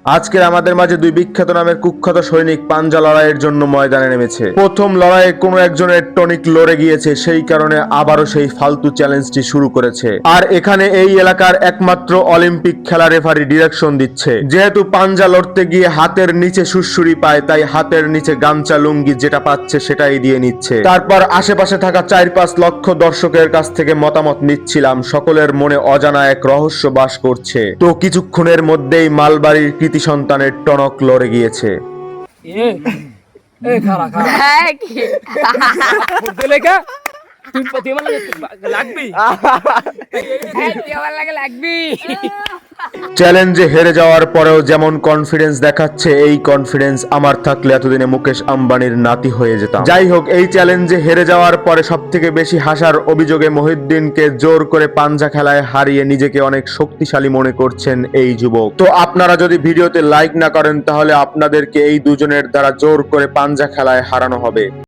আজকের আমাদের মাঝে দুই বিখ্যাত নামের কুখ্যাত সৈনিক পাঞ্জা লড়াইয়ের জন্য ময়দানে নেমেছে। প্রথম লড়াইয়ে কোনো একজনের টনিক লড়ে গিয়েছে, সেই কারণে আবারও সেই ফালতু চ্যালেঞ্জটি শুরু করেছে। আর এখানে এই এলাকার একমাত্র অলিম্পিক খেলা রেফারি ডিরেকশন দিচ্ছে। যেহেতু পাঞ্জা লড়তে গিয়ে হাতের নিচে সুড়সুড়ি পায়, তাই হাতের নিচে গামছা লুঙ্গি যেটা পাচ্ছে সেটাই দিয়ে নিচ্ছে। তারপর আশেপাশে থাকা 4-5 লক্ষ দর্শকের কাছ থেকে মতামত নিচ্ছিলাম। সকলের মনে অজানা এক রহস্য বাস করছে। তো কিছুক্ষণের মধ্যেই মালবাড়ির কৃতি সন্তানের টনক লড়ে গিয়েছে। চ্যালেঞ্জে হেরে যাওয়ার পরেও যেমন কনফিডেন্স দেখাচ্ছে, এই কনফিডেন্স আমার থাকলে এতদিনে মুকেশ আম্বানির নাতি হয়ে যেতাম। যাই হোক, এই চ্যালেঞ্জে হেরে যাওয়ার পরে সব থেকে বেশি হাসার অভিযোগে মহিউদ্দিনকে জোর করে পাঞ্জা খেলায় হারিয়ে নিজেকে অনেক শক্তিশালী মনে করছেন এই যুবক। তো আপনারা যদি ভিডিওতে লাইক না করেন, তাহলে আপনাদেরকে এই দুজনের দ্বারা জোর করে পাঞ্জা খেলায় হারানো হবে।